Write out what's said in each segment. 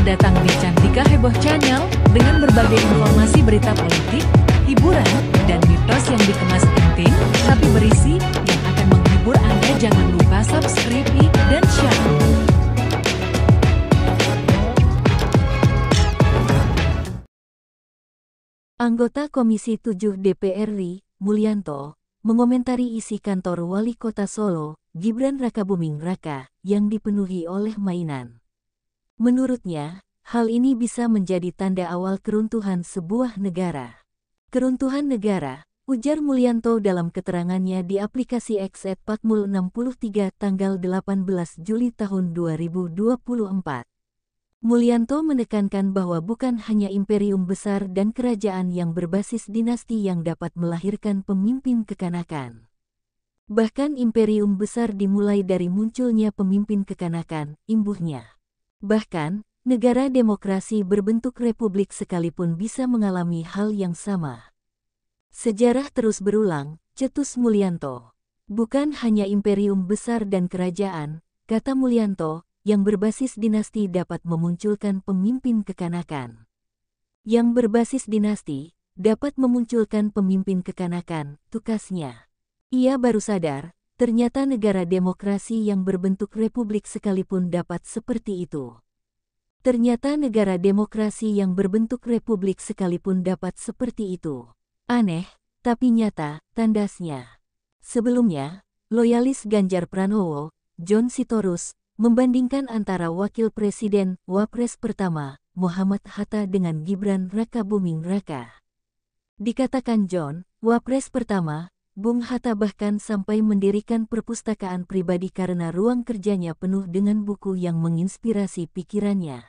datang di Cantika Heboh Channel dengan berbagai informasi berita politik, hiburan, dan mitos yang dikemas penting, tapi berisi yang akan menghibur Anda. Jangan lupa subscribe dan share. Anggota Komisi 7 DPR RI, Mulyanto, mengomentari isi kantor Wali Kota Solo, Gibran Rakabuming Raka, yang dipenuhi oleh mainan. Menurutnya, hal ini bisa menjadi tanda awal keruntuhan sebuah negara. Keruntuhan negara, ujar Mulyanto dalam keterangannya di aplikasi X @patmul63 tanggal 18 Juli tahun 2024. Mulyanto menekankan bahwa bukan hanya imperium besar dan kerajaan yang berbasis dinasti yang dapat melahirkan pemimpin kekanakan. Bahkan imperium besar dimulai dari munculnya pemimpin kekanakan, imbuhnya. Bahkan, negara demokrasi berbentuk republik sekalipun bisa mengalami hal yang sama. Sejarah terus berulang, cetus Mulyanto. Bukan hanya imperium besar dan kerajaan, kata Mulyanto, yang berbasis dinasti dapat memunculkan pemimpin kekanakan. Yang berbasis dinasti dapat memunculkan pemimpin kekanakan, tukasnya. Ia baru sadar, ternyata negara demokrasi yang berbentuk republik sekalipun dapat seperti itu. Ternyata negara demokrasi yang berbentuk republik sekalipun dapat seperti itu. Aneh, tapi nyata, tandasnya. Sebelumnya, loyalis Ganjar Pranowo, John Sitorus, membandingkan antara Wakil Presiden, Wapres pertama, Muhammad Hatta dengan Gibran Rakabuming Raka. Dikatakan John, Wapres pertama, Bung Hatta bahkan sampai mendirikan perpustakaan pribadi karena ruang kerjanya penuh dengan buku yang menginspirasi pikirannya.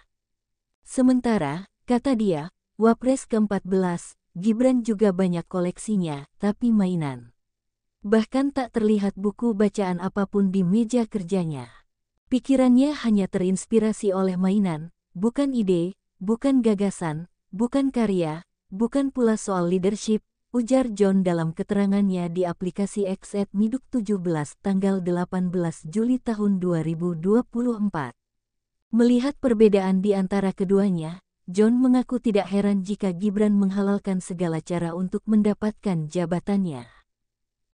Sementara, kata dia, Wapres ke-14, Gibran juga banyak koleksinya, tapi mainan. Bahkan tak terlihat buku bacaan apapun di meja kerjanya. Pikirannya hanya terinspirasi oleh mainan, bukan ide, bukan gagasan, bukan karya, bukan pula soal leadership, ujar John dalam keterangannya di aplikasi X @miduk17 tanggal 18 Juli tahun 2024. Melihat perbedaan di antara keduanya, John mengaku tidak heran jika Gibran menghalalkan segala cara untuk mendapatkan jabatannya.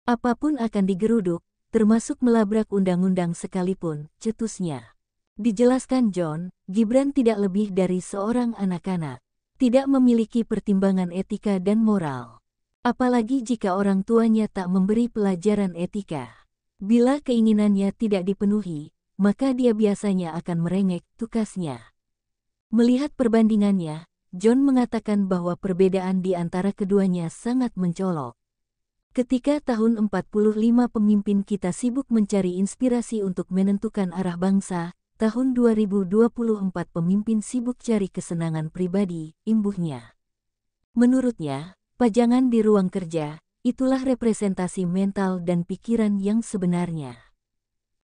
Apapun akan digeruduk, termasuk melabrak undang-undang sekalipun, cetusnya. Dijelaskan John, Gibran tidak lebih dari seorang anak-anak. Tidak memiliki pertimbangan etika dan moral. Apalagi jika orang tuanya tak memberi pelajaran etika. Bila keinginannya tidak dipenuhi, maka dia biasanya akan merengek, tukasnya. Melihat perbandingannya, John mengatakan bahwa perbedaan di antara keduanya sangat mencolok. Ketika tahun 45 pemimpin kita sibuk mencari inspirasi untuk menentukan arah bangsa, tahun 2024 pemimpin sibuk cari kesenangan pribadi, imbuhnya. Menurutnya, pajangan di ruang kerja, itulah representasi mental dan pikiran yang sebenarnya.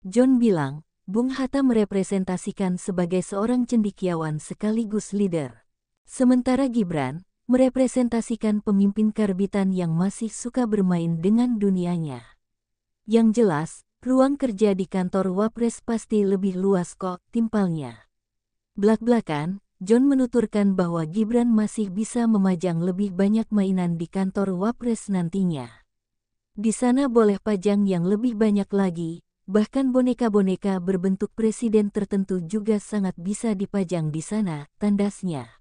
John bilang, Bung Hatta merepresentasikan sebagai seorang cendekiawan sekaligus leader. Sementara Gibran merepresentasikan pemimpin karbitan yang masih suka bermain dengan dunianya. Yang jelas, ruang kerja di kantor Wapres pasti lebih luas kok, timpalnya. Blak-blakan, John menuturkan bahwa Gibran masih bisa memajang lebih banyak mainan di kantor Wapres nantinya. Di sana boleh pajang yang lebih banyak lagi, bahkan boneka-boneka berbentuk presiden tertentu juga sangat bisa dipajang di sana, tandasnya.